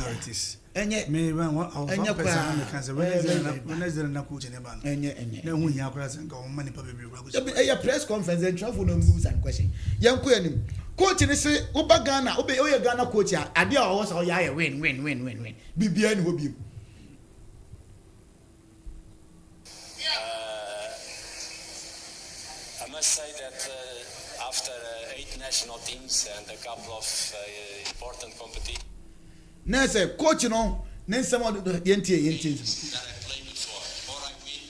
priorities. Enye me when what I was person can Wednesday na coach in ban. Enye. Na hu hia kwara sen ka o mani pa bebre go. A press conference and travel no moves and question. Yanko anim. Coach ni say oba Ghana, oye Ghana coach a ade a wo so ya win. Bibia ni hobi. I must say that after 8 national teams and a couple of important competitions. Na say coach no, na nsem yenti. That I played before. Or I win,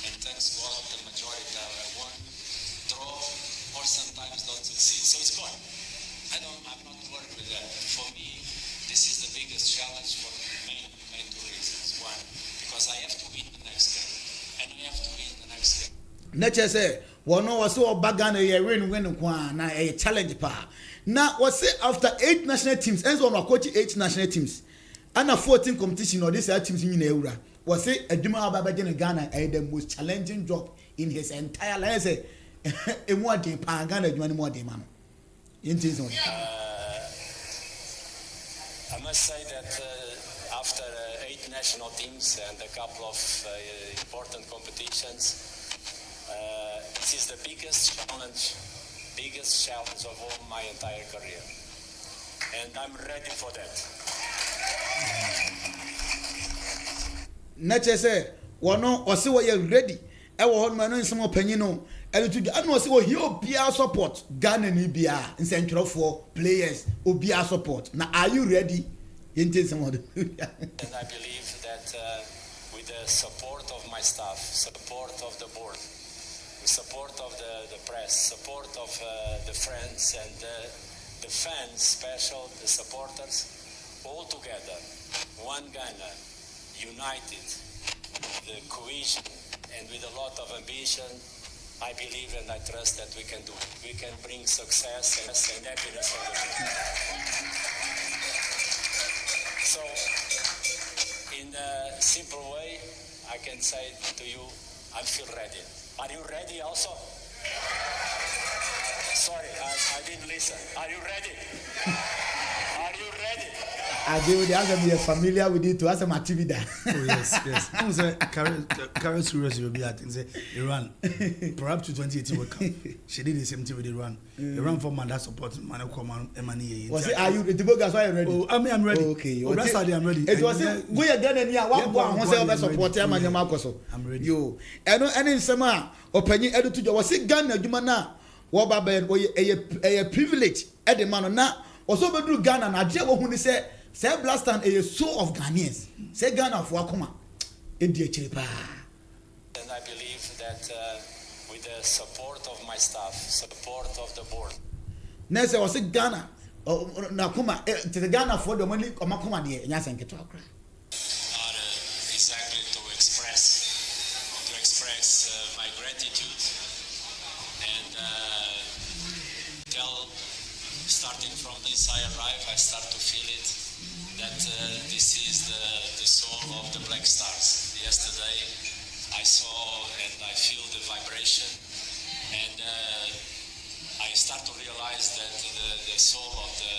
and thanks God, the majority that I won, draw, or sometimes don't succeed. So it's good. I'm not worried with that. For me, this is the biggest challenge for main two reasons. One, because I have to win the next game, and we have to win the next game. Na say wono was so Ghana ye win kwa na a challenge pa. Now was say after 8 national teams, and so on coach 8 national teams, and a 14 competition or these teams in Eura. Was say a Duma Ababajan in Ghana the most challenging job in his entire life. A more day pa Ghana more day man. I must say that after 8 national teams and a couple of important competitions, this is the biggest challenge of all my entire career, and I'm ready for that. Nature say, "Wano or see what you're ready." I will hold my own some opinion. And to I know see what he'll be our support. Ghana ni be in central for players who be our support. Now, are you ready? And I believe that with the support of my staff, support of the board, support of the press, support of the friends and the fans, special, the supporters, all together, one Ghana, united, the cohesion, and with a lot of ambition, I believe and I trust that we can do it. We can bring success and happiness on the team. So, in a simple way, I can say to you, I feel ready. Are you ready also? Sorry, I didn't listen. Are you ready? Are you ready? I give the answer. Be familiar with it to ask my activity. Oh yes. I'm say current serious will be at say Iran. Perhaps to 2018 will come. She did the same thing with Iran. Iran for man that support man come Emani. Was it are you the bogus are you ready? Oh, I'm ready. Okay. Oh, that's how I'm ready. It was we are getting here one who say support him and your I'm ready. Yo. And in summer opinion edu to was it Ghana adwuma na wo ba ba a privilege at the man na also be do Ghana na je wo hu ni say blast and a soul of Ghanaians. Say Ghana for Akuma. And I believe that with the support of my staff, support of the board. Next was it Ghana. Nakuma to the Ghana for the money or Makuma de Yasan Ketokra. Exactly to express my gratitude and starting from this I arrive, I start to feel it. That this is the soul of the Black Stars. Yesterday I saw and I feel the vibration, and I start to realize that the soul of the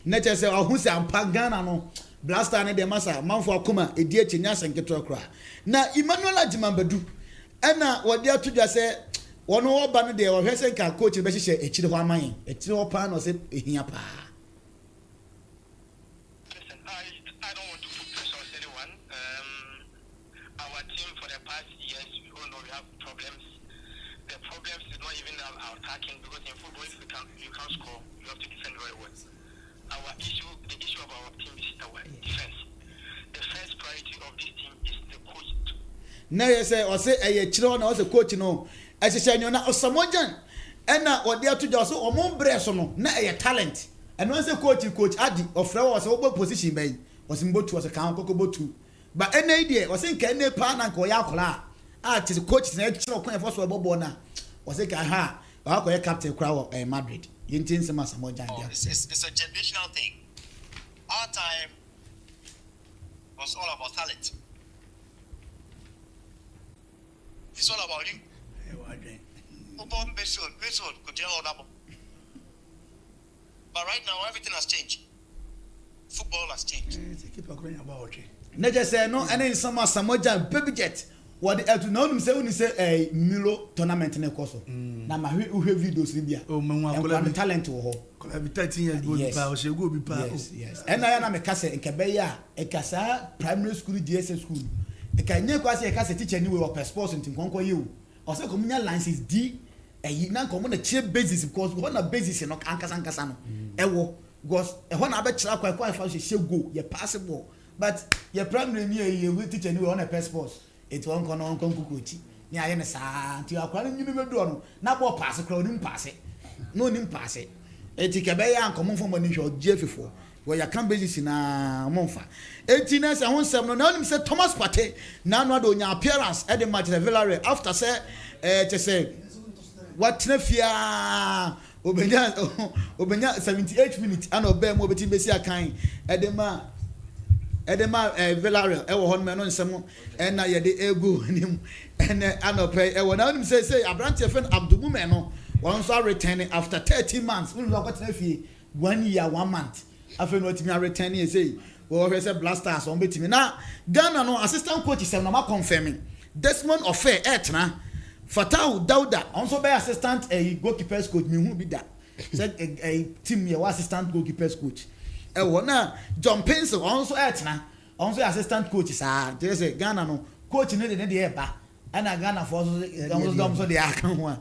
Nature say who say am Ghana no blaster ne de masa manfo akoma edi echi nya senketo kra na Emmanuel Ajimambadu na wode atudwa say wono wo ba no de wo hwese ka coach be hyehyɛ ekyire ho aman ekyire ho pa no say ehia pa. The issue of our team is our defense. The first priority of this team is the coach. Na you say or say chiro na o say coach no ehyehyɛ nyo na osamojan na wode atudwa so omo bre so no na talent and when say coach adi ofre wo say wo position bɛn wo say mbotu wo say kan kokko botu but ene idea wo say nka ene pa na nka wo ya akola a ti coach na chiro kwan for so bobo na wo say ka ha wa ko captain kra wo Madrid yintin se masamojan dia. It's a generational thing. Our time was all about talent. It's all about you. But right now, everything has changed. football has changed. Ne just say no, and then some Samoja baby jet. What the no him say when say a Milo tournament ne koso. Na ma hwe videos ni bia. Oh man, wa talent wo ho. Could be 13 years go be pa, she go be pa. Yes. And na me kase nke be ya, e kasa primary school DSS school. E ka nye kwase e kase teacher ni we wa sports ntin konko yi o. O say komunya license D e na komo na che basis because what na basis no ankasa no. E wo because e ho na be kira kwa fa she go ye possible. But your primary ni we teacher ni we on a passport. It won't come on kukuchi. Ni aye na sa ti akwa ni me do no na bo pass kra oni pass. No ni pass. Eti ke be ya ankomo fo mani hwo jefefo. We ya kan basis na monfa. Eti na se honsem no na onim se Thomas Partey na no ado nya appearance at the match the Villarreal after say che say what na fia obenya 78 minutes and obey mo beti besi akan edema Villarreal ewo hon me no nsem en na ye de ego nim en anope ewo na onim say Abrante friend Abdul me no one so returning after 30 months we no got na fie 1 year 1 month after no timi returning e say we say Blasters on betimi na Ghana no assistant coach say no ma confirming Desmond Ofe etna Fatau Dauda also be assistant goalkeepers coach me hu bi da said a team here assistant goalkeepers coach na John Pencil also etna also assistant coach sa they say Ghana no coach ne de eba ana Ghana for so de aka ho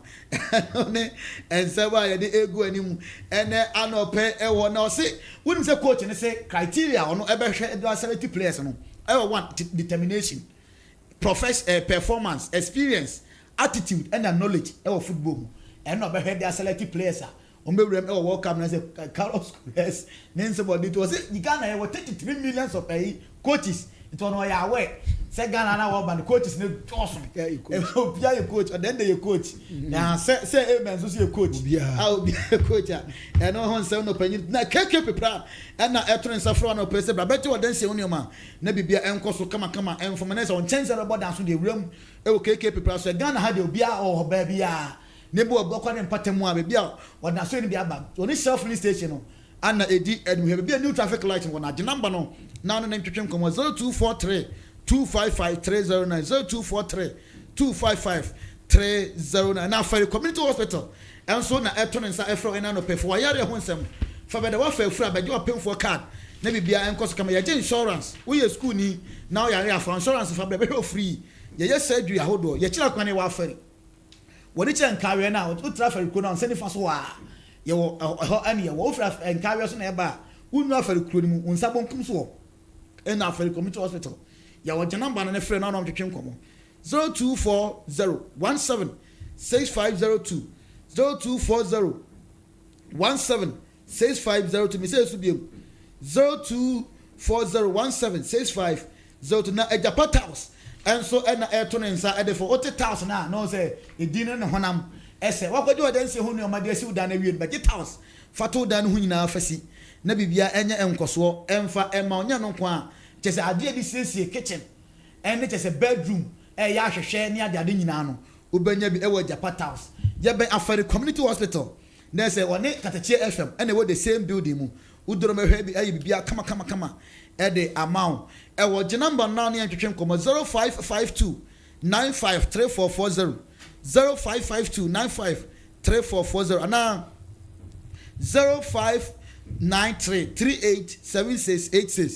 ne and say why ye de egu anim ene anope na say wouldn't say coach ne say criteria ono ebe hwe do 70 players no one determination performance experience attitude and knowledge football and no be hwe 70 players Omewrem World Cup na say Carlos Queiroz nense body to say Ghana e 33 millions of coaches it was no ya aware say Ghana na wo ban coaches ne awesome e obia ye coach and then they coach na say amen so say coach obia coach e no hon say no panyin na KATAKYIE pra e na etro nsafro na pese bra beti wodan say onioma na bibia enkoso kama information on change the board and so the room e KATAKYIE pra so Ghana had obia or ba bia nebo obokwa ne mpatemu a bia wona so ni bia ba oni self filling station no ana edi enu he bia new traffic light wona age number no na no ntwetwe nkomo 0243 255 309 0243 255 309 na for community hospital and so na eto ne nsa efro ena no pay for yare ho nsem fa be da wa fa efra be jo pay for card na bibia enkoso kama ya insurance we ye school ni now yare afa insurance fa be free ye surgery ahodo ye kira kwane wa afari woni chen carry na o traffic ko na send fa so wa ye wo ani ye wo fra carry so na e ba unu afari kuro ni mu unsa bonkum so e na afari community hospital ya wo number na frɛ na no twetwe nkomo 0240176502 0240176502 me say so biem 0240176502 na Ejapata House and so na eto ne nsa e de for 80,000 na no say e din ne honam ese wakwadi odan se honu omade esi udan na wie ba 80,000 fato udan hu nyina afasi na bibia enye enkoso emfa ema onya no ko a chese ade bi siesie kitchen ene chese bedroom ya hwehwe ne ade nyina no obanya bi e wa Ejapata House ye ben afari community hospital na say one Katakyiefm ene we the same building mu udoro mehwe bi ayi bibia kama e de amount e wo je number now ne ntwetwe komo 0552 953440 0552 953440 ana 0593387686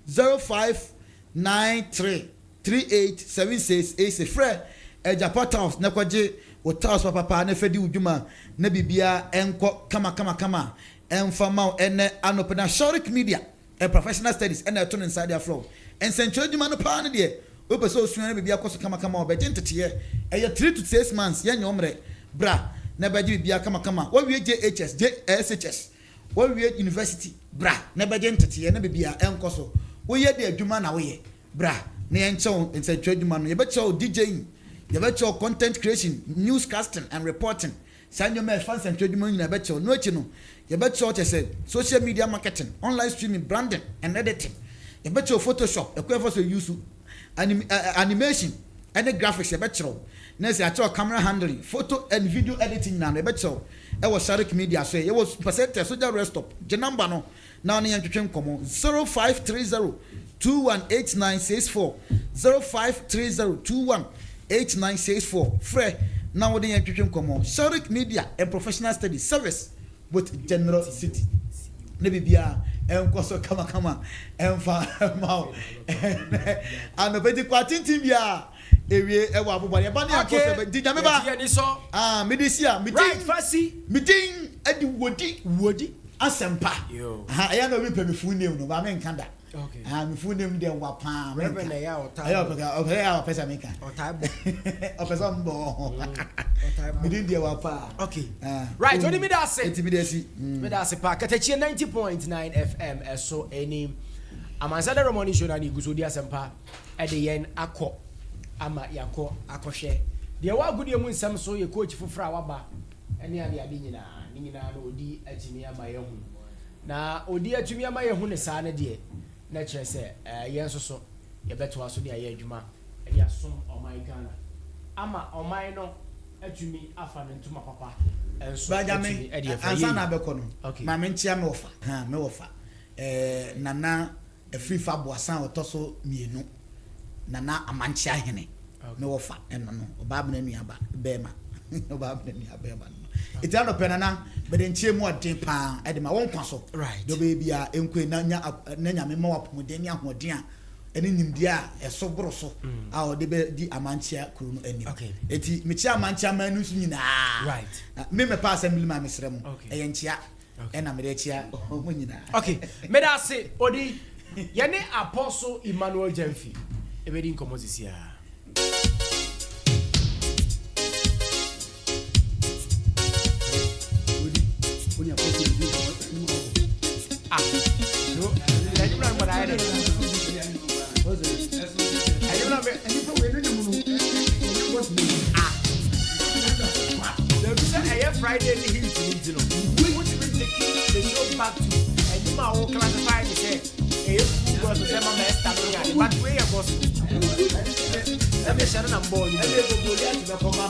0593387686 frɛ Ejapata House na kwaje wo house papa na fedi udwuma na bibia enko kama enfama ene anopena shoric media and professional studies and turn inside their flow and central dwuma no pa na de o pese osua na bibia koso kama obedi ntete e 3 to 6 months ye nyomre bra na baji bibia kama wo wie JHS JSHS wo wie university bra na baji ntete na bibia enkoso wo ye de adwuma na wo ye bra na ye nchew central dwuma no ye be chew DJing ye be chew content creation newscasting and reporting sanyo me fan central dwuma nyina be chew no echi no you bet you say social media marketing, online streaming, branding and editing. You bet you Photoshop, you can use animation, any graphics. You bet you next you camera handling, photo and video editing. Now you bet you was Sharik Media say it was percent soldier rest stop. The number no now ni yantwetwe nkomo 0530218964 0530218964 frɛ now the yantwetwe nkomo Sharik Media and professional study service with general city ne bibia enkoso kama emfa mau and obedi kwatintin bia ewie ewa abobare ba ne akose di nyame ba medisia right fasi medin adi wodi asempa eya no bi pe me full name no ba me nkanda okay me full name dey wa pa me reverend ya ota ya pesa me kan ota bo opesa mbo medin dey wa pa okay right oni me da say me da say pa Katakyiefm 90.9 FM eso any Amansan the morning show na ni guso di asempa e de yen akọ ama yakọ akọhwe de wa gudie mu nsam so ye coach fofra waba ene ade nyina na odi atimi ama ye hu na odi atimi ama ye hu ne saa ne de na kire se ye nsoso ye beto aso de aye adwuma e ya som omai Ghana ama omai no atumi afa ne ntuma papa enso atumi e de fa ye ansa na abekọ no ma me ntia me ofa me ofa nana afrifa boasan otoso mienu nana amanchia hene me wofa eno no oba bna nuaba bema oba bna nuaba bema iti ano penana bede nchie mu odin pa e de ma won kwaso do be bia enkwe na nya me ma wapomden ni ahoden a ene nimdi a eso boroso a o de be di amanchia kru no ani eti me chia amanchia manu su nyina me pa assembly ma mesrɛ mu eye nchia ena me de chia mo nyina okay me da say odi yene apostle Emmanuel Jamfi ebedi nkomo sisia odi apostle no la jumla mo da ere ayuna me enipo we no nyamu no the Friday ni hit ni dino we want to take the show back to and you ma o classify the say was the same but we are boss. Let me share an boy. Let me go to the comma.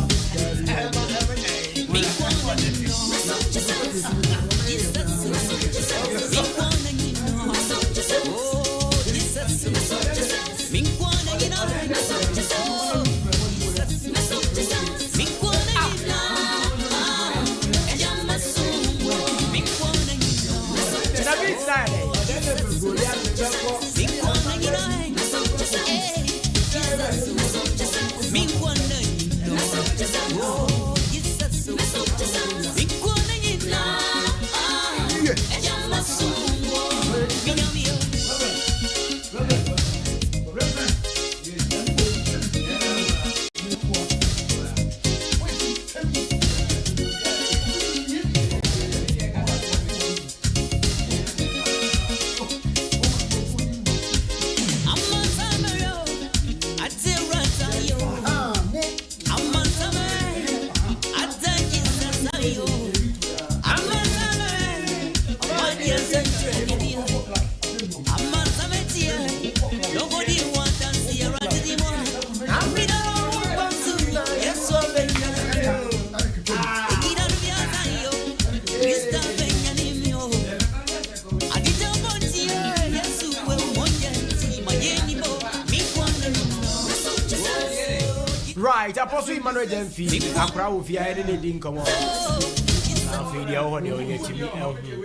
Right, Apostle Emmanuel Jamfi, akra wo fia ene ne din komo. Afi dia ho ne onye timi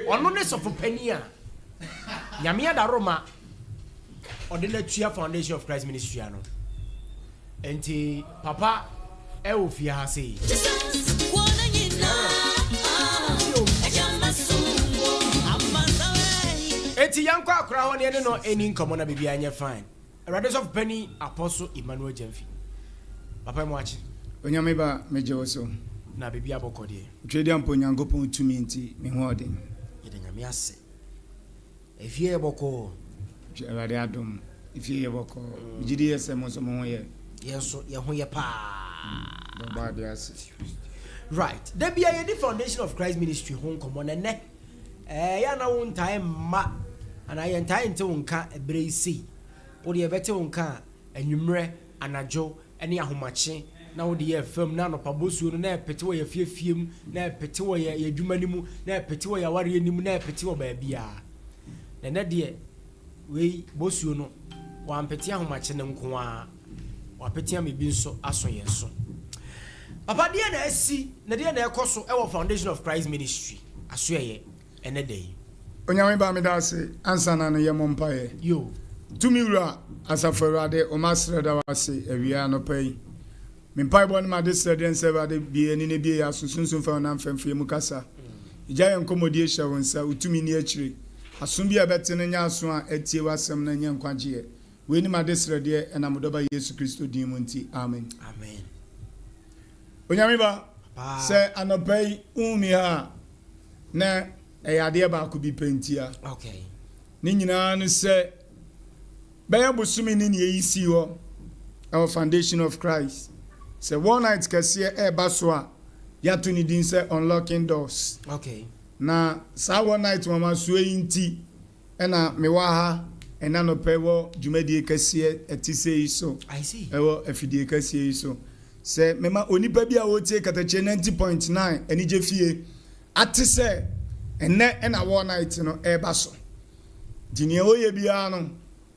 ono ne sofo pani a. Nyame ada Roma Ordinary Tua Foundation of Christ Ministry ano. Enti papa e wo fia ha sei. Enti yanko akra ho ne no eni komo na bibia anye fine. Radis of Penny Apostle Emmanuel Jamfi. Papa mwachi onyame ba mejewoso na bibia abokode twedi ampo nyankopon tumi enti me ho ode yede nyame ase efie eboko twelade adom efie eboko gidi yesemo so mo ye yeso ye ho ye pa baba de ase right there be a Foundation of Christ Ministry hon komo ne ya na won time ma ana ye time nte wonka ebrei si wo de yebete wonka anwumre anajo ene ahomache na wo de ye fam na no pabosuo no na epete wo ye fiefiem na epete wo ye adwuma nimu na epete wo ye aware nimu na epete wo ba bia na de we bosuo no wa mpete ahomache ne nko a wa pete am bi nso aso ye so papa de na asi na de na ekoso e wo Foundation of Christ Ministry aso ye ene dey onyame ba me da se ansana no ye mompa ye yo tumi wura asafarade o masre da wase awia no pai me pai bo no ma de sreden se ba de bie ni ne bie ya sunsun fa na mfamfie mu kasa ija ye nkomodi ehya wonsa utumi ni akire asom bia bete no nya aso a etie wasem na nya nkwaje we ni ma de srede e na modoba Yesu Kristo din mu nti amen amen onyame ba se anopai umi ha na eyade ba ko bi pentia okay ni nyina no se baya bosumi ni yisi ho our Foundation of Christ se one night kase e ba so a ya to ni din se unlocking doors okay na sa one night mama so yinti e na me wa ha e na no pe wo dwumadi kase etise yi so I see e wo afidie kase yi so se mema onipa bi a wo tie KATAKYIE 90.9 eni je fie atise enne e na one night no e ba so dinie o ye bia no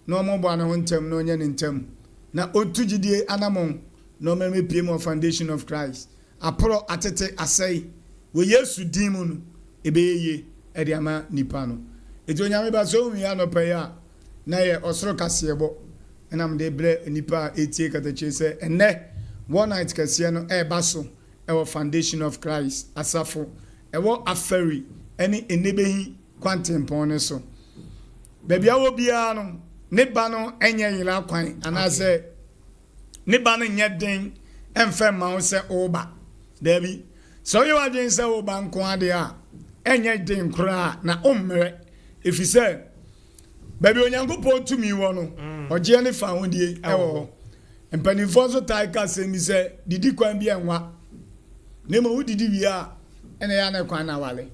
no mo bo na ho ntem no nye ne ntem na otu gidie anamon no me piem of Foundation of Christ apro atete asai we Yesu din mu no ebeye e de ama nipa no eti onyame ba so wi anopa ya na ye osoro kasebo enam de bre nipa etie KATAKYIE se enne one night kase no e ba so e wo Foundation of Christ asafo e wo aferi eni enebehi kwantempon ne so bebia wo bia no ne ba no enye yira kwan anase ne ba no nye den emfe ma wo se oba dabi so you adwen se oba nko ade a enye den kura na omre efise bebi onyankopon tumi wo no oje ne fa wondie ewo empanifo so taika se mi se didi kwan bia nwa ne mo wudidi wi a ene ya na kwan na wale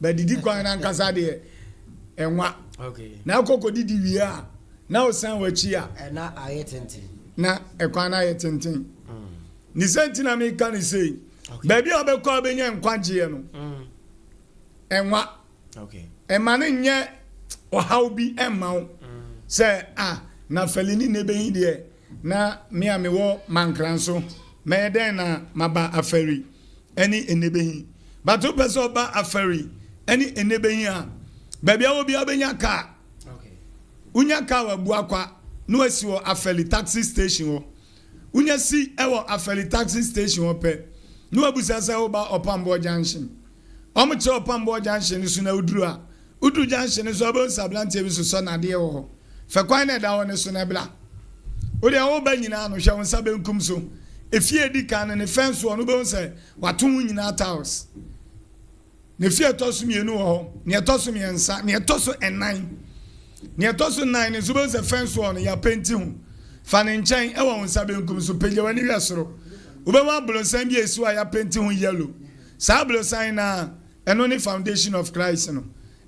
ba didi kwan na nkasa de enwa okay na akoko didi wi a na osan wachi a na ayetenti na ekwan na ayetenti ni sentina me kan say baby obekọ obenye nkwaje no enwa okay emane nye ohaw bi emma se na felini ne behi de na me amewo mankranso me den na maba afari eni enebehi batu peso ba afari eni enebehi a baby awo bi obenya ka okay unya ka wa buakwa no asi wo afali taxi station wo unya si ewo afali taxi station wo pe no abusa sa wo ba opambo junction omo che opambo junction so na udru junction so ba sablante bi so na de wo fe kwan na da wo ne so na bla o de wo ba nyina no hwe won sa benkum so efie di kan ne fence wo no be se wato nyina house ne fie to so mienu wo ne to so miensa ne to so enan ne to so nine ne so be se fence wo no ya penti hu fa ne nchen e wo nsa benkum so pege wani wiasoro wo be wa blosan bi esu a ya penti hu yellow sa blosan na eno ne Foundation of Christ no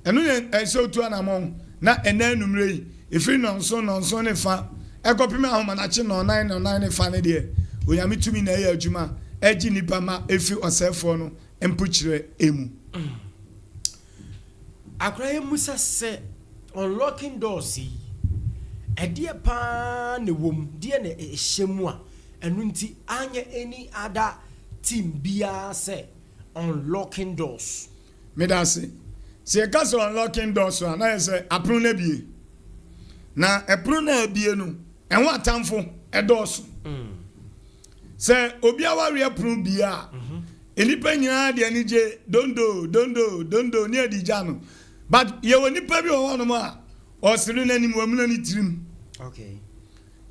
eno ne eso tu anamon na enanumre yi efiri nonso ne fa ekopime ahoma na chi no nine ne fa ne de oyame tumi na ya adwuma egi nipa ma efi osefo no empuchire emu akraye musa se unlocking doors yi edie pa ne wom die na ehyemu a enu nti anya any other team bia se unlocking doors me da se ka so unlocking doors na say apru na bie na epru na bie no enwo atamfo edoso se obi awari apru bia enipa nyina de anije dondo ni adija no but ye woni pa bi ho no ma osiru na nim wamuna ni tirim okay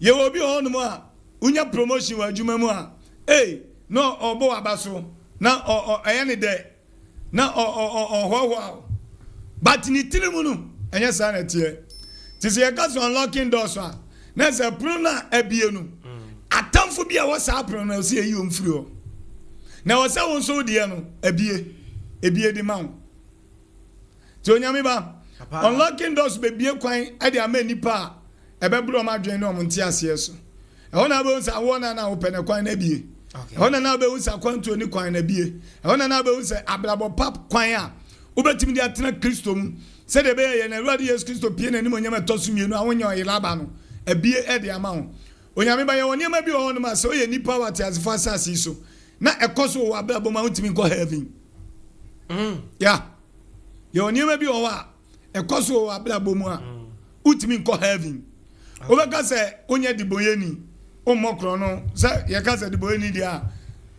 ye wo bi ho no ma unya promotion wa adwuma mu a no obo abaso na eye ne de na ho but ni tirim no enye sa na tie tisi ye ka so unlocking doors a na se pro na abie no atamfo bi a wo sa pro na se yi omfiri o na wo se won so de no ebie di ma wo ti onyame ba unlocking doors be bie kwan e de ama nipa e be bro ma dwen no mo nti ase so e ho na bo sa wo na wo pe na kwan na bie okay ona na be unsa kwanto ni kwan na bie ona na be unsa abrabo pap kwan a ubetimi dia tena Kristo mu se de be ye na Awurade Yesu Kristo pie na ni monyam etosumienu a wonya oyelaba no ebie e de ama ho onyame ba ye woni ma bi ho no ma se oye nipa wate azefo asase so na ekoso wo abrabo ma utimi go heaven ya ye woni ma bi ho a ekoso wo abrabo mu a utimi go heaven obeka se onye diboyeni omokro no se ye ka se diboyeni dia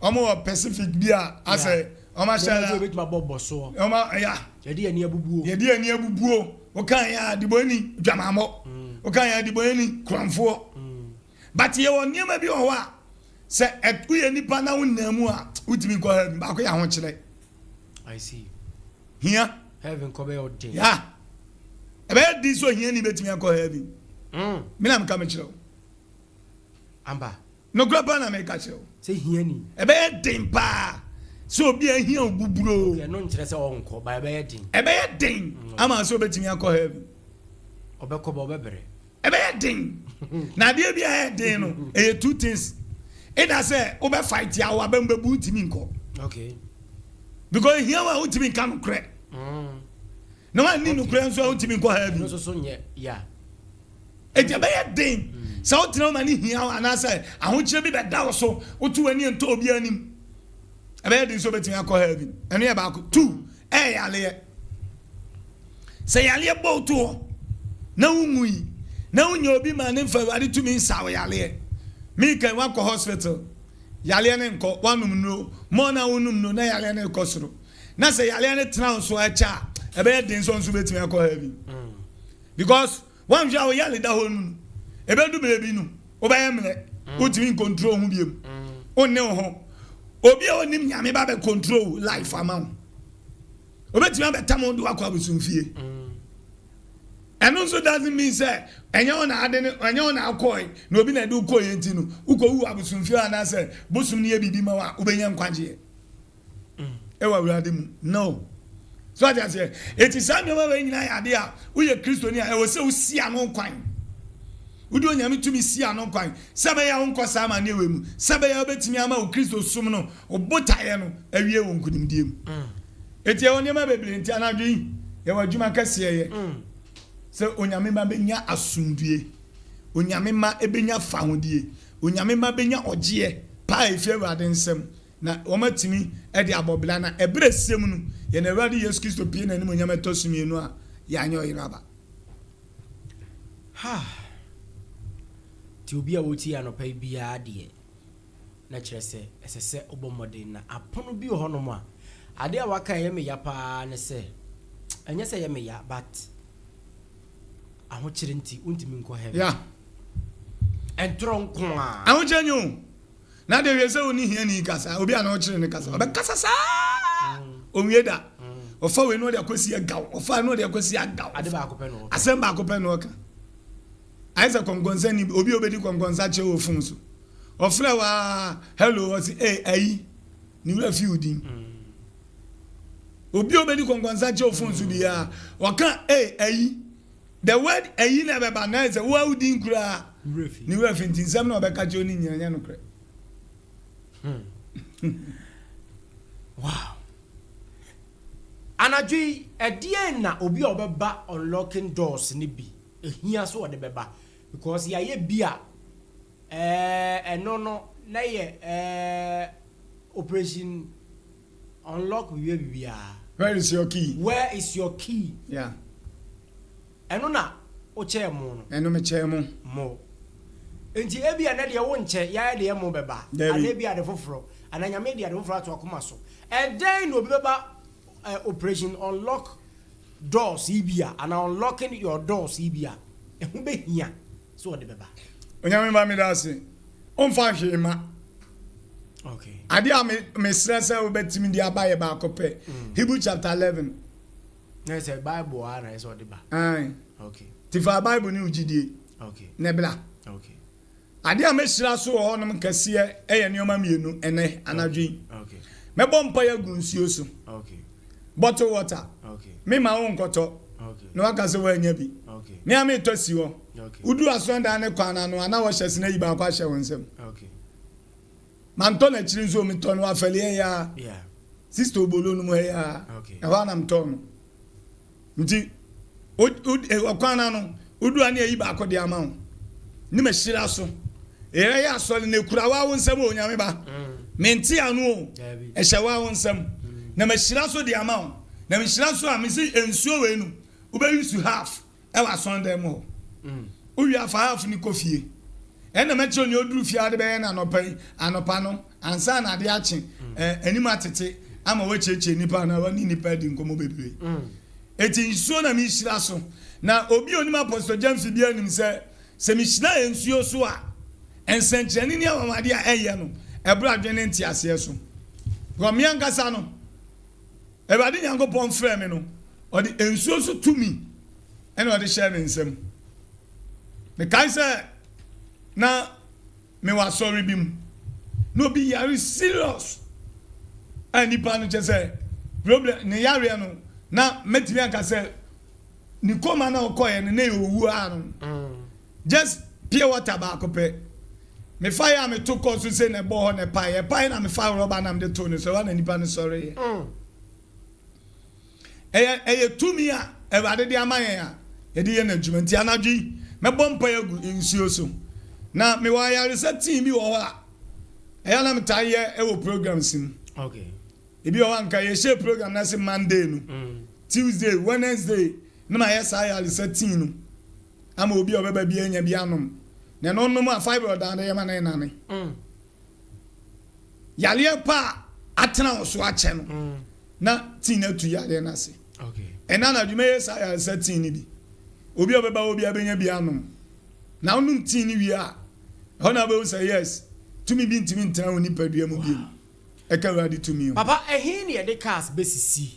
omo Pacific dia ase oma shara bit ma bobo so oma ya ye de ani abubuo o kan ya diboyeni dwamamo o kan ya diboyeni kramfo but ye won niam bi o wa se etuye nipa na wonamu a utimi ko heaven ba ko ya ho kire I see here heaven ko be odin ya ebe di so here ni betimi ko heaven me na me ka me kire amba no graba na me ka kire say here ni ebe din pa so obi ahia obuburo ye no nkire se onko ba ebe din ama so betimi ko heaven obekọ ba obebere ebe din na dia bia din no two things it has say obe fight ya wa bembe bu utimi nko okay because here wa utimi kan kre no one ni no kre so utimi nko heaven no so nye ya ebe din so utino mani hia ana say ahochire bi be da so utu wani ento obi anim ebe din so betimi akọ heaven eno ye ba ko 2 yale say yale bo to na umui na unyo obi ma ne mfa Awurade tumi nsawo yale mi kan wa ko hospital yale ne nko wanum no mo na wonum no na yale ne ko soro na say yale ne tran so acha ebe din so nso betimi akọ heaven because one jwa yale da honu ebe du bebi no obaye mle utimi control hu biem onne ho obi a onim nyame ba be control life amount obetimi be tam do akwa busumfie and also doesn't mean say enye na ade enye na akoi na obi na do ko yenti no uko wu abusumfie ana say busum ne bibi ma wa obenya nkwaje e wa Awurade mu no so that say it is am ma we nyina ya de a uye Kristoni a e wo se usi ano kwan udo nyame tumi si ano kwan sabe ya wonko sama ne we mu sabe ya obetimi ama o Kristo sum no obotaye no awie won kunimdie mu etie woni ma bebre nti anadwi ye wadwuma kase ye se onyame ma benya asundue onyame ma ebenya fahodie onyame ma benya ogye pa efi Awurade nsem na omatimi e de abobla na ebre sem no ye na Awurade Yesu Kristo pie na ni onyame tosumienu a ya anyo iraba ti obi a woti anopa bia de na kire se esese obomodin na apono bi ho no mo a ade a waka ye me ya pa ne se enye se ye me ya but aho kire nti untimi nko heaven ya entron ko a aho chanyu na de we se oni hia ni kasa obi a na o kire ne kasa obe kasa sa onwieda ofa we no de akosi agaw ofa no de akosi agaw ade ba akopɛ no asem ba akopɛ no ka aisa kongonsa ni obi obedi kongonsa che ofun so ofra wa hello what ayi ni we fi udin obi obedi kongonsa che ofun so bia waka ayi the word ayi na be ba na is wa udin kura ni we fi ntinsam na obeka che oni nyanya no kra wow anadwi edie na obi obeba unlocking doors ni bi ehia so ode beba because ya ye bia no na ye operation unlock we bia where is your key yeah eno na o che mo no eno me che mo enti ebia na de wo nche ya de mo beba ana bia de foforo ana nyame de foforo ato akoma so and then no beba operation unlock doors ibia and unlocking your doors ibia ehu be hia so de beba onyame ma me dase on fa hwema okay ade a me stress e obetimi di abaye ba akopɛ Hebrew chapter 11 na say bible ana is ode ba okay ti fa bible ni ugidie okay nebla okay ade a me hyira so ho nom kase e neoma mienu ene anadwi okay me bompa ya gunsuo so okay bottle water okay me ma won koto okay no aka se wa anya bi okay me am to si ho okay udu asonda ne kwana no ana wo hyese na yi ba kwa hye wonsem okay manto na chiri nso mi tɔn wa fɛlɛ ya Yeah. sister obolo no mo ya Okay. ɛhɔ anam tɔn nti ɔkwan no odua ne ayi baako de ama wo ne ma hyira so ɛyɛ yɛ asɔre na ekura wa wo nsɛm o nyame ba mente anu o ɛhyɛ wa wo nsɛm na ma hyira so de ama wo na ma hyira so a me si ensuo we no wobɛyi su half ɛwɔ asɔn dɛm hɔ wowi afa half ni kofie ɛna mɛkyerɛ ne oduru fie ade bɛyɛ na anɔpa no ansa na ade akye anim atete ama wɔkyerɛkyerɛ nipa na wɔne nipa di nkɔmmɔ bebree eti nsuo na mi hyira so na obi onim apostle James bi anim sɛ mi hyira nsuo so a nsɛnkyerɛnne ne awamade a ɛyɛ no ɛbra adwene nte aseɛ so gɔme ankasa no Awurade Nyankopɔn frɛ me no ɔde nsuo so tumi ɛna ɔde hyɛ me nsɛm mekae sɛ na me wɔ asɔre bi mu na obi yare serious a nipa no kyɛ sɛ problem ne yareɛ no na metimi aka sɛ ni koma na okoye ne na owu anu just pure water baako pɛ me fire me to cause say na bo ho ne pie na me fire rubber na me de to ne so wa na nipa ne sorry eye tumi a Awurade de amaye a ye de ye na dwuma nti anadwi me bɔ mpa agu nsuo so na me wa yare sa team bi wo ho a eya na me taye e wo program sim okay ebi o anka ye share program na se Monday no Tuesday Wednesday na ma yes I yare sa team no ama obi obeba bi anya bi anom na no no ma fiber da na ma na nane yale pa atena so ache no na team na tu yale na se okay ena na dwuma yes I yare sa team ni bi obi obeba obi abenya bi anom na onum team ni wi a ho na be say yes tumi bi ntimi ntena oni padua mu bi eka Awurade tumi o papa ehin ne de cars besisi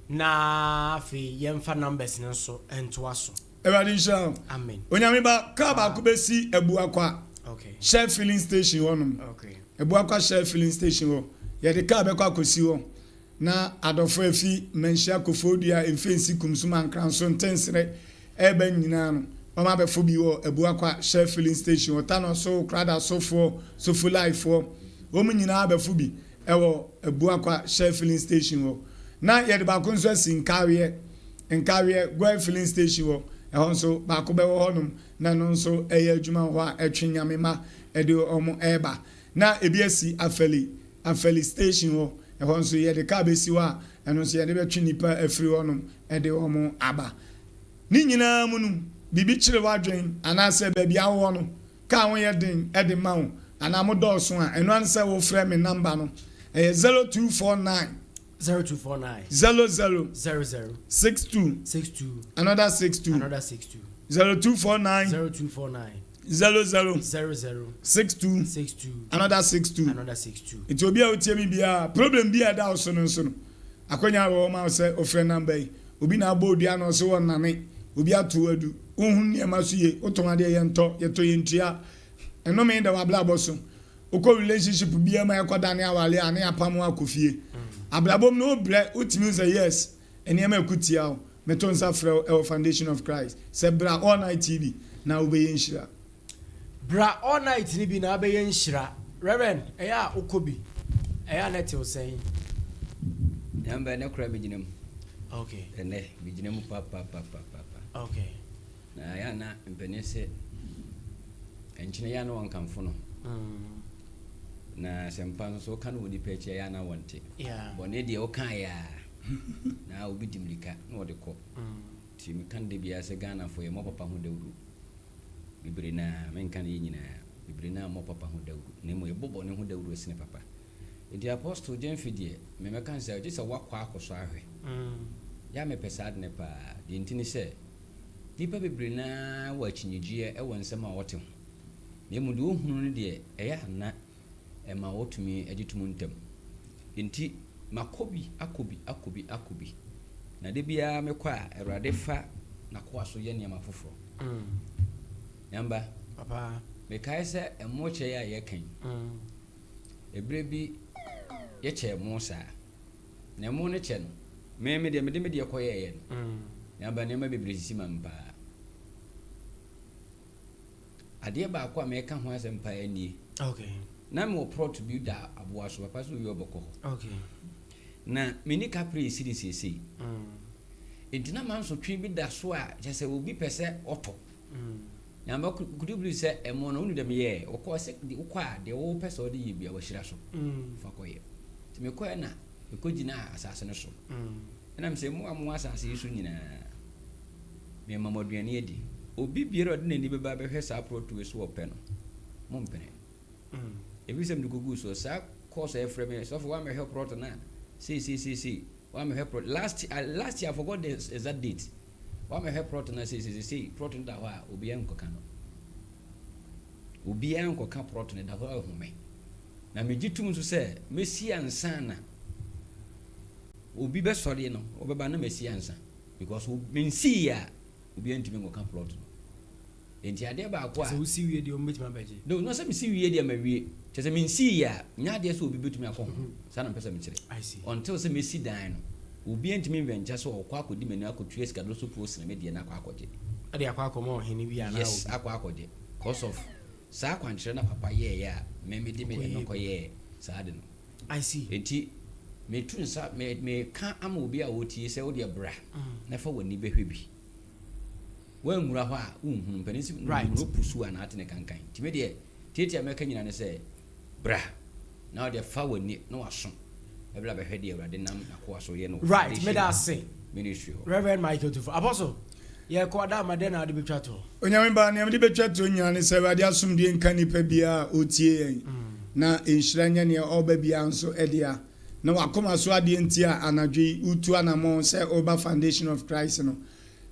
na fe yemfa numbers ne so ento aso Awurade inshallah amen onyame ba car ba ko besi ebu akwa okay Shay filling station wonum okay ebu akwa Shay filling station wo ye de car be kwa kosi wo na adofo afi menhia kofodua emfensi kumsuma nkranso ntensere eba nyina no mama be fo bi wo ebu akwa Shay filling station wo tano so krada so for life wo mu nyina be fo bi ewo ebu akwa Shay filling station wo na ye de ba ko nso asinkawe go filling station wo ehon so ba ko be wo honum na no nso eye adwuma ho a etwe nyame ma e de omo eba na ebi asi afeli station wo ehon so ye de ka be si wa eno so ye de be twe nipa afiri honum e de omo aba ni nyina munu bibi kire wadwen anase ba bia wo no ka won ye den e de ma wo ana mo do so a eno anse wo frɛ me number no 0249 0249 00 62 another 62 0249 00 62 another 62 it obi a otie mi bia problem bia da so no so no akonya wo ma say ofre number yi obi na agba odua no so won nane obi ato adu ohun ne ma so ye oton ade ye nto ye to ye ntua eno me da wa bla boso okọ relationship bia ma yakoda ne awale ane apamu akofie ablabom no bre utimi say yes ene ma ekutia o meton sa frɛ el foundation of Christ se bra all night TV na obeye nshira bra all night ni bi na obeye nshira reverend eya okobi eya net o say yamba ne kura bijinam okay ene bijinam papa okay na ya na mpenese enchine ya no wankamfo no na sempa so kan woni peche ya na wonte yeah bone de o kan ya na obi dimlika na ode ko ti mi kan de bia se Ghana fo ye mo papa ho dawru bibiri na men kan yi nyina bibiri na mo papa ho dawru ne mo ye bobo ne ho dawru sine papa the apostle Jen fidie me kan se je se wakwa akoso ahwe ya me pesad ne pa de ntini se nipa bibiri na wa chinyijie e wonsem a wote ho ne mu de ohunu ne de e ya na e ma wotumi agitumu ntem enti makobi akobi na de bia mekwa Awurade fa na ko aso ye niam afoforo yamba papa me kai se emoche ya ye kan ebre bi ye che mo sa na mo ne che no me de ko ye ye yamba ne ma bebre sisi mampa ade ba ko me ka ho asem pa ani okay na me pro to build da aboa so papa so yo boko okay na me ni capri CDCC entina man so twi bi da so a je se obi pese oto nyamba kudublu se emo no unu dem ye okọ se di ukwa de wo pese odi ye bia wo hira so fa koye ti me koye na me ko gina asase no so na me se mu amu asase yisu nyina me mamoduane edi obi biero de nani beba be hwesa proto we so ope no mo mpene ebi sem dugugu so sa course e frame so for one me help proto na see one me help last year I forgot the exact date one me help proto na see proto da ho a obi an koka no obi an koka proto na da ho ahume na me gitum so se mesi ansan na obi be sori no obeba na mesi ansan because me see ya obi antimi koka proto enti ade ba akwa so si wie de o metima beje no say me si wie de ma wie che say me si ya nya de so obi betumi akọ sa na pesa me kire I see until say me si dan no obi antimi venture so okwa akodi menu akotue sika do so post na me de na akwa akọje ade akwa akọmọ hene bi ana yes akwa akọje cause of sa kwankyere na papa ye ya me de me no koye sa de no I see enti me tun sa me ka ama obi a wotie say wo de bra na fa wani behwe bi wanwura ho a unhun penisi no pusu ana atene kankan time de tete ameka nyina ne se bra na de fa wani na waso ebla be hwede awrade nam akoa so ye no right me da say ministry Reverend Michael Tufo apostle ye ko da ma de na de betwa to onyame ba ne de betwa to nyane se awrade asomdie nka nipa bia otie yen na enhyiranya ne oba bia nso edia na wakoma so ade ntia anadwe utu anamo se Oba Foundation of Christ no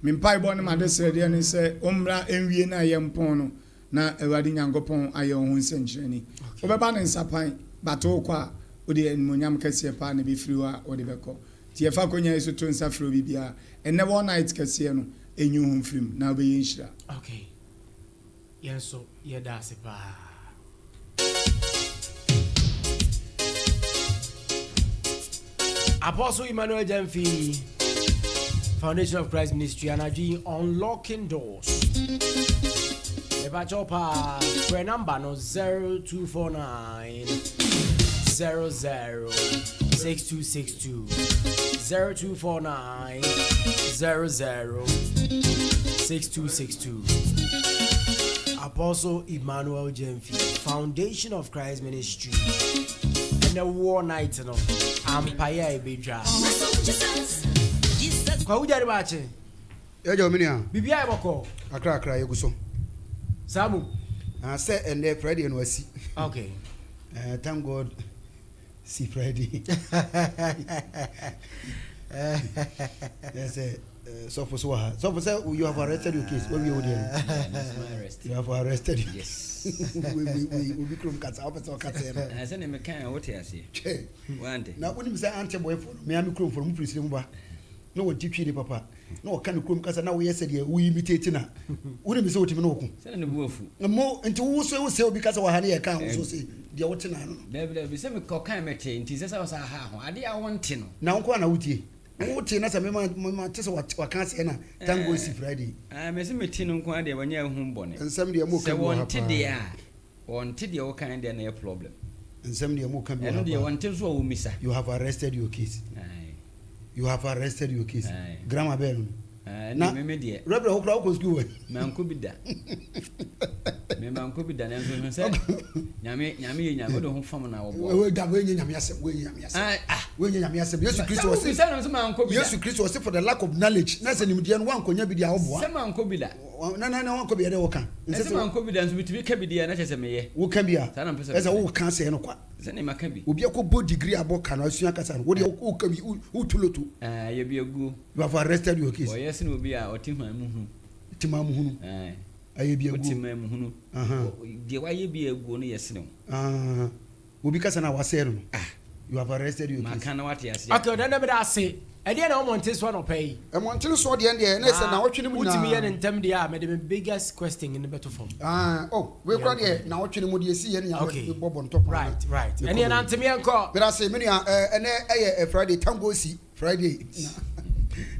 mimpai bone ma de srede ne se omra enwie na yempon no na awrade nyankopon aye ho nsenkyereni obeba ne nsapan bato kwa odi enmonyam kase pa na be friwa odi beko ti efa konya iso to nsafro bibia enne one night kase no enyu ho mfrim na obe yenhyira okay yenso ye da se pa Apostle Emmanuel Jamfi Foundation of Christ Ministry and Aji unlocking doors. Ebachopa for number no 0249 006262 0249 006262 Apostle Emmanuel Jamfi Foundation of Christ Ministry and the war night no Empire Ebedra Kwa ujari bache Ejo minia Bibia eboko akra yeguso Samu say and Friday no asi okay thank God see Friday yes so for say you have arrested your case what we would you have arrested yes we be krom kata opesa kata na say me kan what you say one day na woni me say ante boy for me am krom for mu prisire mu ba no won titwi papa no ka ne krom kasa na wo yese de wo imitate na woni me say wotimi no ku say na bu afu mo nti wo so wo say obi kasa wa ha ne ye kan wo so say de wote na no be say me ko kan mete nti say sa ha ho ade a wonte no na won ko na wutie wote na say me ma tese wa kan say na tango si Friday me say mete no ko ade wanya hu mbone nsam de mo kan wo wonte de a wonte de wo kan de na ye problem nsam de mo kan bi eno de wonte so wo misa you have arrested your case you have arrested your case grandma bell na me de rebra okra okon school manko bi da me manko bi da na so say nyame ye nyame do ho fam na wo bo we da we nyame asem we nyame asem we nyame asem Yesu Christ was Yesu Christ was for the lack of knowledge na say nimdia no wankonya bi dia wo bo say manko bi da na wanko bi de wo kan say manko bi da so bitimi ka bi dia na chese me ye wo kan bia say say wo kan say no kwa say ne maka bi obi akọ degree aboka na asua kasa no wo de wo ka bi utulotu ye bi agu you have arrested your case o yes no bi a otima mu hu aye bi agu otima mu hu de wa ye bi agu no yes no obi kasa na wasero no you have arrested your case makana what yes okay then be that say e dey na o monte so no pay e monte so de na say na wotwe mu na utimi ye ntem de a me the biggest question in the better form we kra de na wotwe mu de si ye na ya bobo ntop right ene na ntimi enko be that say me na ene eye Friday tango si Friday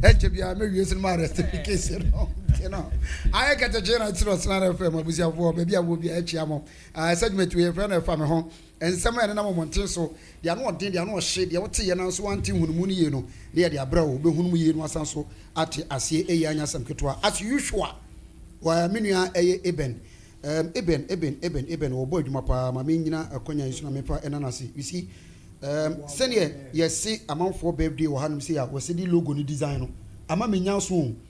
enche bia me wie sin ma arrest case no You know, I get a general to Snare FM, Abusia for maybe I will be a chiamo. I said me to a friend of family home, and somewhere in our mountain, so they are not dead, they are not shade, they are tea and also one thing who money, you know, they are their bro, whom we was also at a see a young as as usual. Why, Minia Eben. Eben, or boy, Mapa, Mamina, a Konya is not Mepa and Anasi. You see, Senior, yes, see, among 4 baby or Hanum see, was the logo ni design. Ama Minya soon.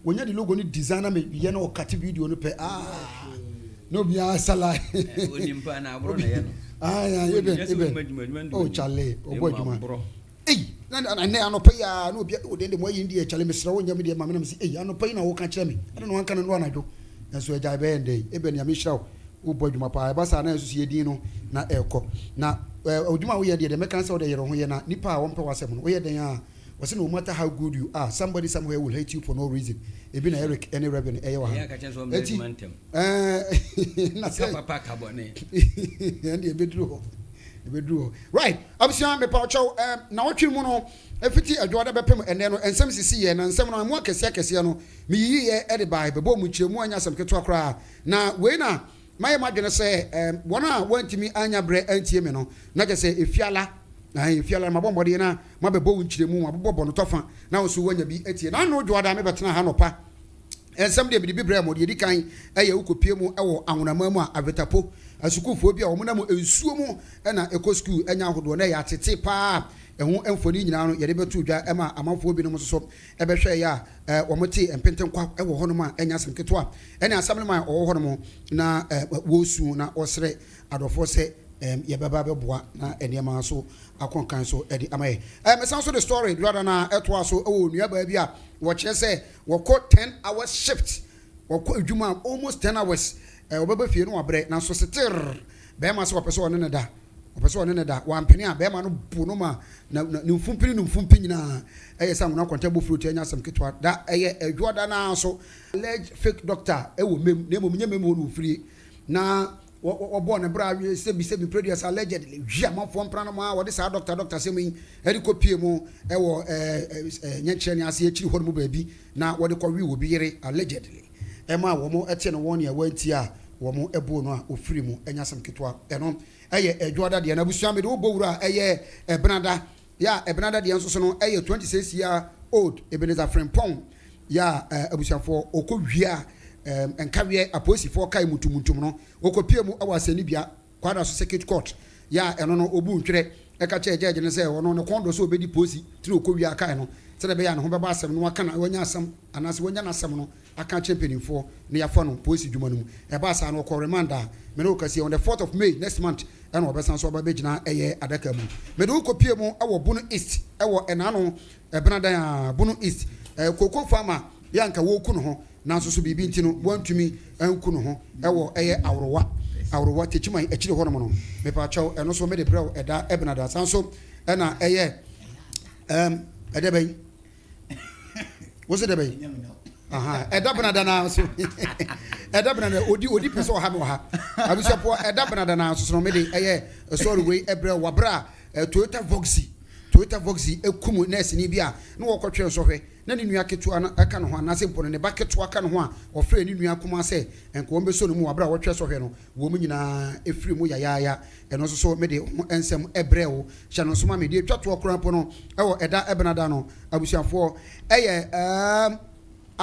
When you the logo ni designer, me, you know, cut video on the pay. No, be a salad. Oh, Charlie, oh, boy, bro. Hey, and I no pay, no, then the way India, Charlie, Mr. Owen, Yamidi, Mamma, say, I no pay, no, can't tell me. I don't know, one can run, I do. And so I die day, Eben Yamisha, who boy, my papa, Bassa, and see Dino, na Elco. Now, Oduma, we are the Americans or the Rohana, Nipa, 1 power 7, where they are. Was no matter how good you are, somebody somewhere will hate you for no reason. Even Eric, any revenue, right, I'm saying, me paucho. Now what you know, if it is a job and some see and some more Kesiano, me ye ediby, but boom, which you want some Ketua. Now, when my imagine say, one went to me Anya Bre and Tiemino, not just say if Yala. If you are my body na my bow which the moon, my bob on the tough. Now, so when you be 18, I know what I'm about to Hanopa. And someday be bremo, the kind, a Ukopimo, or Amunamama, Avetapo, a Sukuphobia, or Monamo, a Sumo, and a eco school, and now who are at a pa, and who and for the now, you're able to Emma, among 4 billion soap, Ebeshaya, Omoti, and Pentanqua, Ewo Honoma, and Yasan Ketua, and as some of my or Honomo, na Wosu, na Osre, Adolfose. Yababa boa na enema so akon kan so edi amaye me san so the story rather na etwa so nua ba bia wo che say wo 10 hours shift wo adwuma almost 10 hours wo baba fie no wabre na so setir be ma so opeso one ne da opeso one ne da wa mpeni a be ma no bu no ma na mfumpi nyina sam na kwanta fruit anya sam ketwa da adwoda na so alleged fake doctor wo mem na mem nyem no free na born a brave, say produce allegedly. Jamma from Pranama, what is our doctor saying, Erico Piemo, Yanchen, I see a chill home baby. Now, what the call will be allegedly. Emma, one more at 1 year, went here, one more a bono, or free and yasam kitwa, and on a Joda, the Anabusami, Bora, a Benada, ya, a Benada, the answer, a 26-year-old, Ebenezer friend Pong, ya, a busham for Okuvia. And carry a policy for Kai Mutumno, Okopium, our Senibia, Quadra Circuit Court, ya, and on Obu, a catcher judge and say, on the condo so be deposit through Korea Kaino, Sedabian, Hobabasam, no can when yasam, and as when Yanasamno, I can't champion for near Fono, Policy Jumanum, a bassa no corremanda, Menocasi on the 4th of May next month, and Obasan Soba Bejina, a year at Dakamu. Meduko Piemo, our Bono East, our Enano, a Benada, Bono East, a Coco Farmer, Yanka Wokuno. Now so be bintino want to me and kuno ho ewo eye awrowa techima e chire hono no me pa chaw eno so me de brew eda ebenada sanso na eye edebey wo se debey aha eda benada na so eda benada odi pese o ha me ha abusapo eda benada na so no me de eye sorry we ebre wabra Toyota Voxy ekumu nurse ni bia na wo kotwe so hwe na ni nua ketua na aka no ho na se mpono ne ba ketua aka no ho a ofre ni nua kuma se enko mbe so no mu abra wo twe so hwe no wo mu nyina efri mu ya eno so me de ensem ebreo hye no so ma me de twato okranpo no ewo eda ebenada no abusiafo eye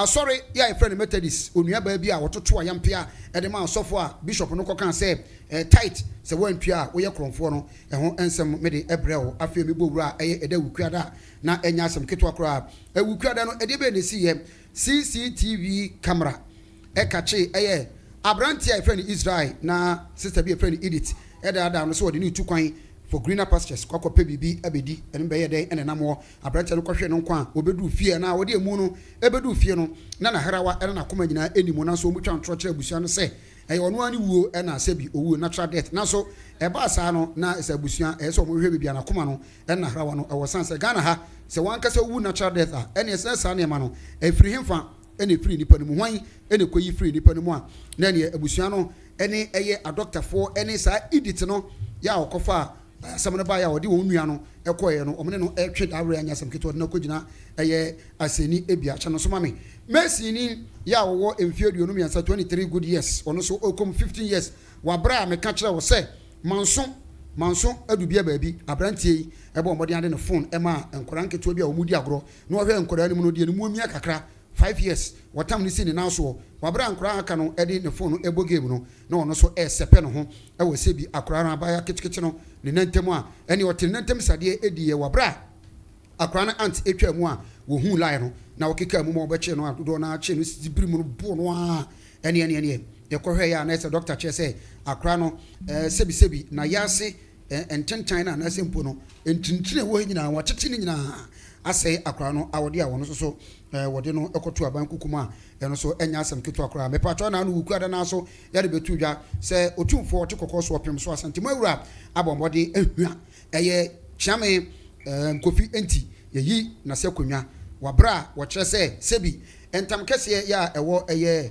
sorry ya e friend Methodist onua ba bia wo toto ayampia e de ma asofo a bishop no kokan se tight se wantua wo ye kronfo no ho ensem me de ebreo afie me bowura eye eda wukuada na enya asem keto akora wukuada no ede be ne si ye CCTV camera e kache eye abrantia e friend Israel na sister bi e friend Edith eda ada no so de ni tukwan for greener pastures kwakope bibi abedi ene be ye den ene namo abrantia no kwhwe no nkwa obedu fie na wo de emu no ebedu fie no na harawa ene na koma nyina enimu na so mu twa ntro kire abusua no se ono ani wuo ena sebi owu natural death na so eba sa no na esabusua so mo hwe bibia na koma no ena harawa no ewo sanse Ghana ha se wan kasa owu natural death a ene esa na ma no efiri hemfa ene free nipa no mu hwan ene koyi free nipa no mu a na ne abusua no ene eye a doctor for ene sa edit no ya okofa asɛm no baeɛ a ɔde wɔn nua no ɛkɔeɛ no ɔmo no ɛtwe Dawur anya asɛm ketewa na kɔgyina ɛyɛ asɛni ebia kyɛ no so ma me Messi ni yɛ a wɔwɔ mfie aduonu mmiɛnsa 23 good years ɔno so ɔkɔm 15 years wabra a meka kyerɛ wɔ sɛ manso adubia baabi abrantie yi ɛbɔ ɔmɔden ade ne phone ɛma nkɔra nketewa bi a ɔmo di agorɔ na ɔhwɛ nkɔra no mu no deɛ ne mu amia kakra 5 years wɔtam ne si ne nan so wabra nkɔra aka no ɛde ne phone no ɛbɔ game no na ɔno so ɛsɛpɛ ne ho ɛwɔ sɛ bi akɔra no abaya ketekete no ne nantam a ɛne ɔte ne nantam sadeɛ ɛdi yɛ wabra akɔra no ant ɛtwa mu a wɔhu line no na wɔkeka mu ma wɔbɛkye no a dodoɔ no akye no sibiri mu no bo no a ɛne yɛkɔhwɛ yɛ a na ɛsɛ doctor kyerɛ sɛ akɔra no sebi na yɛase ntentan no anaasɛ mpo no ntintini a ɛwɔ nyinaa wɔtete ne nyinaa asɛe akɔra no awɔde a wɔno so wɔde no ɛkɔto aban kukum a ɛno so ɛnya asɛm ketewa akɔra mepatwɔ na no wuku ada na so yɛde bɛtu dwa sɛ otumfoɔ ɔte kɔkɔɔ so ɔpem so asantemu awura abɔmmɔde ahua ɛyɛ kyame nkofi enti yɛyi na sɛ konwa wabra wɔkyerɛ sɛ sebi entam kɛseɛ yɛ a ɛwɔ ɛyɛ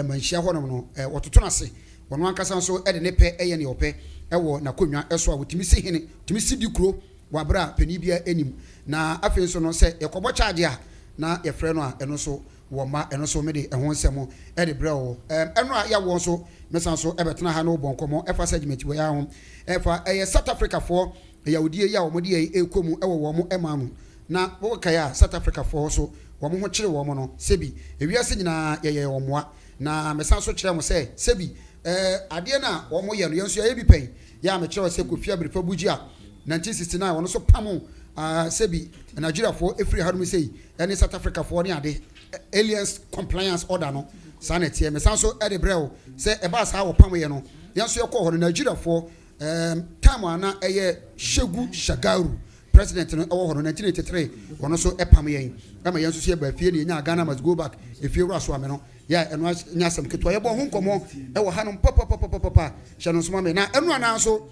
manhyia hɔ nom no wɔtoto no ase wɔno ankasa nso ɛde ne pɛ ɛyɛ ne ɔpɛ ɛwɔ n'akonnwa ɛso a wɔtumi si hene tumi si di kuro wabra panyin bia anim na afei nso no sɛ yɛkɔbɔ charge a na yɛfrɛ no a ɛno so wɔ ma ɛno so mede ɛho nsɛm ɛde brɛ wɔ ɛno a yɛwɔ nso mesan so ɛbɛtena ha no bɔ nkɔmmɔ ɛfa sɛ adwumati wɔ yɛ ho ɛfa ɛyɛ South Africa foɔ yɛwodie yɛ a wɔde yɛ ɛkɔ mu ɛwɔ wɔn ɛma mu na wɔkae a South Africa foɔ so wɔn ho kyerɛ wɔn no sebi ewiase nyinaa yɛyɛ wɔn moa na mesan so kyerɛ mo sɛ sebi adeɛ na wɔn yɛ no yɛn nso yɛ bi pɛn yɛ a mekyerɛ sɛ Kofi Abirifa Buji a 1969 wɔn nso pam sebi Nigeria foɔ efiri ha no sei ɛne South Africa foɔ ne ade aliens compliance order no saa na ɛteɛ mesan so ɛde brɛ o sɛ ɛbaa saa wɔ pam yɛ no yɛn nso yɛkɔ hɔ no Nigeria foɔ time ana ɛyɛ Shegu Shagaru president no ɛwɔ hɔ no 1983 wɔn nso ɛpam yɛn ɛma yɛn nso so yɛ ba fie ne yɛnya Ghana must go back efie wura so ame no yɛ ɛno nya asɛm ketewa yɛbɔ ho nkɔmmɔ ɛwɔ ha no pɔpɔpɔpɔpɔpɔ hyɛ no nsoma me na ɛno ana nso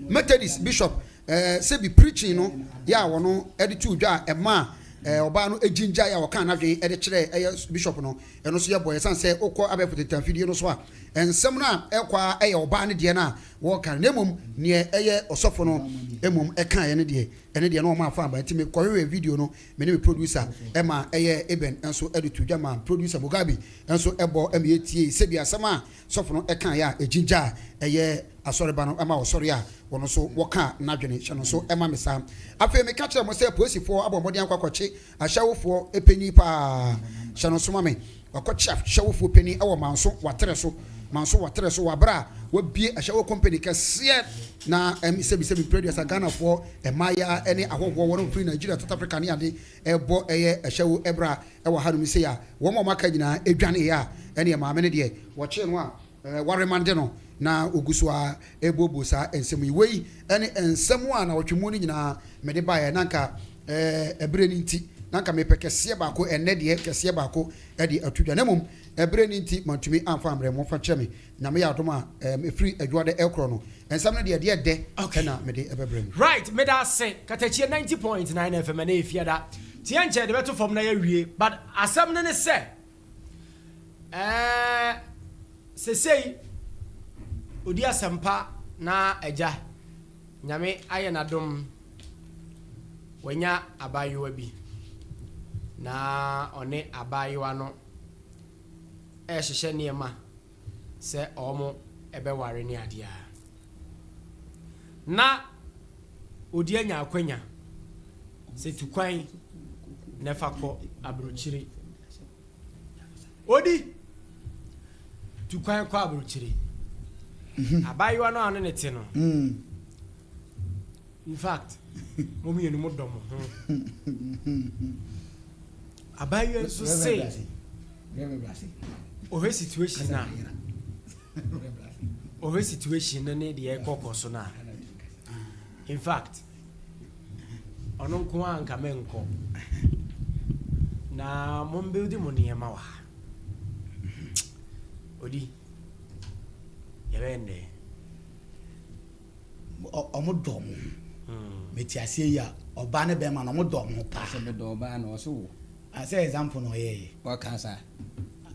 Methodist bishop sebi preaching no yɛ a wɔn ɛde tu dwa ɛma ɔbaa no egyingya yɛ a wɔka anadwe ɛde kyerɛ ɛyɛ bishop no ɛno nso yɛ bɔ yɛsan sɛ okɔ abɛfoto tanfidie no so a nsɛm no a ɛkɔ a ɛyɛ ɔbaa no deɛ no a wɔka na mmom neɛ ɛyɛ ɔsɔfo no mmom ɛka yɛ no deɛ ɛne deɛ no ɔma afa aba nti mekɔhwehwɛ video no me ne me producer ɛma ɛyɛ eben nso ɛde tu dwa ma producer Mugabe nso ɛbɔ ɛma yɛtie sɛbi asɛm a sɔfo no ɛka yɛ a egyingya ɛyɛ asɔreba no ɛma ɔsɔre a wɔno so wɔka n'adwene hyɛ no so ɛma me saa afei meka kyerɛ mo sɛ polisifoɔ abɔ mmɔden akɔkɔkye ahyɛwofoɔ ɛpanyin paa hyɛ no so ma me wakɔkye ahyɛwofoɔ panyin ɛwɔ manso watere so wabra wabie ahyɛwo company kɛseɛ na sɛbi producer Ghanafoɔ ɛmaya ɛne ahohoɔ wɔn mfiri Nigeria South Africa ne ade ɛbɔ ɛyɛ ahyɛwo ɛbra ɛwɔ ha no mu sei a wɔn a wɔaka nyinaa ɛdwane yɛ a ɛne maame no deɛ wɔkye no a waremande no na oguso a ebobo saa nsɛm yi wei ɛne nsɛm a na wɔtwe mu no nyinaa mede baeɛ nanka ɛberɛ no nti nanka mepɛ kɛseɛ baako ɛnɛ deɛ kɛseɛ baako ɛde atudwa na mmom ɛberɛ no nti mantumi amfa ammerɛ mo fa kyerɛ me na meyɛ adom a ɛfiri adwuade ɛkorɔ no nsɛm no deɛ dɛ ɛna mede ɛbɛbrɛ mu right meda ase Katakyiefm 90.9 FM na efiada tie nkyɛ de bɛto fam na yɛwie but asɛm no ne sɛ sesei odi asɛmpa na agya nyame ayɛ n'adom wanya abayewa bi na ɔne abayewa no ɛhyehyɛ nneɛma sɛ ɔmo ɛbɛware ne adeɛ na odi anya akwanya sɛ tukwan na fa kɔ aburokyire odi tukwan kɔ aburokyire abayewa no ano ne te no in fact mo mienu mo dɔm ho abayewa nso say ohe situation na ohe situation na ne de ɛkɔkɔ so na in fact ɔno nko anka menkɔ na mo build mo nneɛma wa odi yɛbɛnde ɔmo dɔm meti asie ya ɔba ne bɛma na ɔmo dɔm pa sɛ me dɔ ba na ɔso wo asɛ example no yɛ waka sa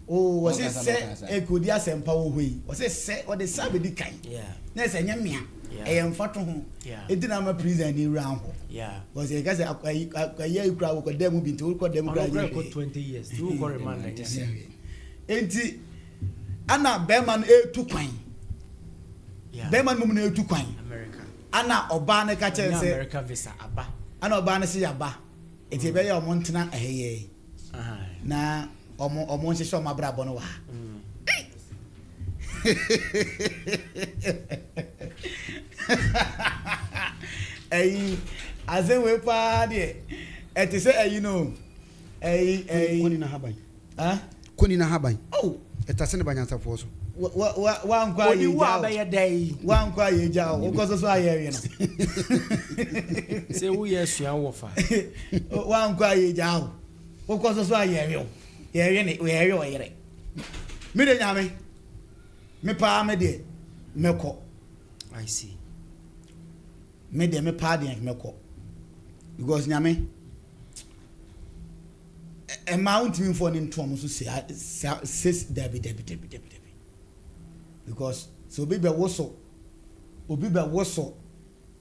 o wɔse sɛ ekodi asɛmpa wo hoi wɔse sɛ ɔde sa bedi kan na sɛ nyɛ mia am fat home. It didn't have a prison in round. Yeah. Was a guy a year crowd with them be to call them 20 years. You go remand. Ain't Anna Beman a 2 coin. Beman woman a 2 coin. America. Anna Obana catcher say America visa Abba. Anna Obana say Abba. It's a very Montana a hey. Na omo se so mabra bono wa. Azen we pa de. Et say you know. Koni na haban. Koni na haban. Oh, etase ne banyansa fo so. Wa nkwa ye wa ba ye dai. Wa nkwa ye ja o ko so aye na. Say wo ye suan wo fa. Wa nkwa ye ja o ko so aye yo. Ye ne we ye o yere. Me de nyame. Me pa me de me ko. I see. Me de me pa de me ko. Because nyame amount me for in tom so says Debbie. Because so be woso obi be woso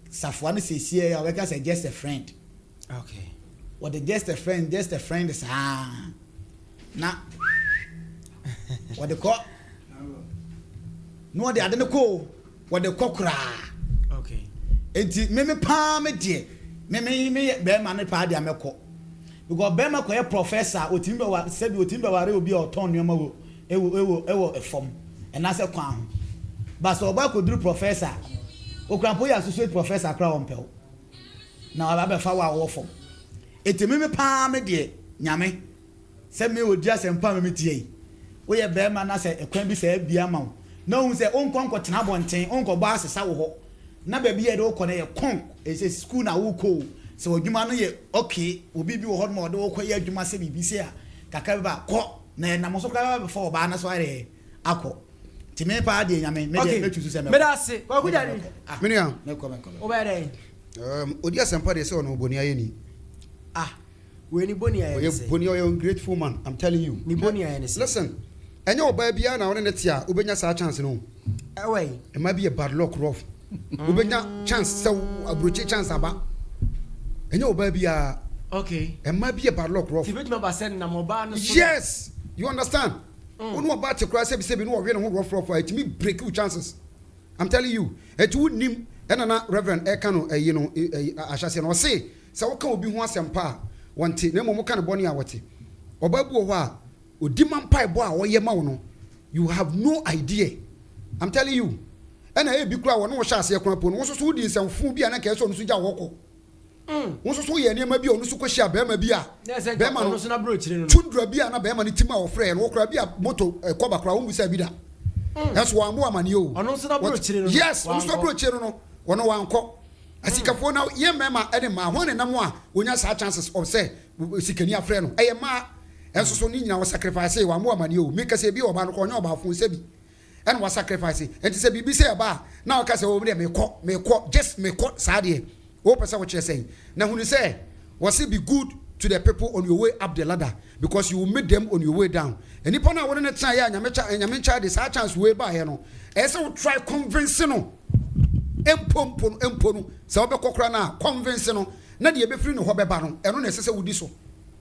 safwane say here we can say just a friend. Okay. What the just a friend is na what the call no they adene ko what the kokra. Okay. Enti me pa me de me be man pa de ameko because be ma ko professor otimbe wa said otimbe wa re obi oton nyoma wo ewo efom and as a kwan but so ba ko duru professor okrampo ya associate professor kra ompel na aba be fa wa wo fom enti me pa me de nyame se me odi asempa me tie wo ye be ma na se ekwan bi se bia ma na hu se onkonko tena bonten onko ba asesa wo ho na ba bi ye de wo ko na ye kon e se school na wo ko se odwuma no ye okay obi bi wo ho ma de wo ko ye adwuma se bibi se a kaka ba ko na na mo so kra ba for ba na so are akọ ti me pa de nyame me de me tusu se me me da se ko ku jani me nua me ko o ba dey odi asempa de se ono boni aye ni we ni boni aye se boni aye ungrateful man I'm telling you ni boni aye ni se listen enye oba bia na won ne tia ubenya sa chance no wey e ma be a bad luck rough ubenya chance se abrochi chance aba enye oba bia okay e ma be a bad luck rough ti bit me ba send na mo ba no so yes you understand onu oba te kra se bi no we no rough it me break you chances I'm telling you et would nim na reverend e kanu you know ahase no say se wo ka obi ho asempa wonte na mo ka ne boni a wote oba bu ho a odiman pai bo a wo ye ma wo no you have no idea I'm telling you and e bi kra wo no wo hya ase kra po no wo so di nsamfu bi a na ka so no so ja wo ko wo so ye ne ma bi o no so ko hya be ma bi a be ma no so na bro chire no tundra bi a na be ma ne tima wo frɛ no wo kra bi a moto koba kra wo mu sa bi da that's why mo amani o ono so na bro chire no yes ono so bro chire no wono wankɔ asikafo na ye mema ene ma ho ne nam a wonya sa chances of say sikani afrɛ no eye ma enso so ni nyina wo sacrifice wa mo amani o make say bi oba no ko nya oba fun se bi ene wa sacrifice enti se bibi say ba na o ka say o me kɔ just me kɔ sa de o pesa wo kire say na hunu say was it be good to the people on your way up the ladder because you will meet them on your way down eni pona wo ne try ya nyame cha de sa chance way ba here no e say we try convince no emponu se wo be kokra na convince no na de be free no ho be ba no eno na sese wudi so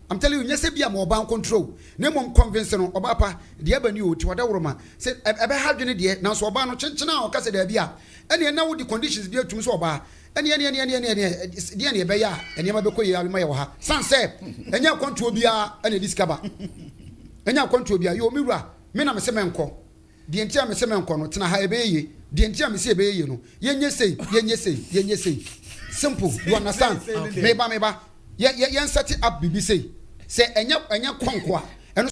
I'm telling you nyese bia mo ban control na mom convince no oba pa de abani o ti wada woroma se ebe ha dwene de na so oba no chenchena o kase da bia ene na wo di conditions bi atum so oba ene de ne be ya ene ma be koyi abi ma ye wo ha san se enya control bia ene discover enya control bia yo miwura me na me se menko de entia me se menko no tena ha ebe ye de entia me se ebe ye no yenye sei simple you understand me ba ye set it up bibi say enya konko a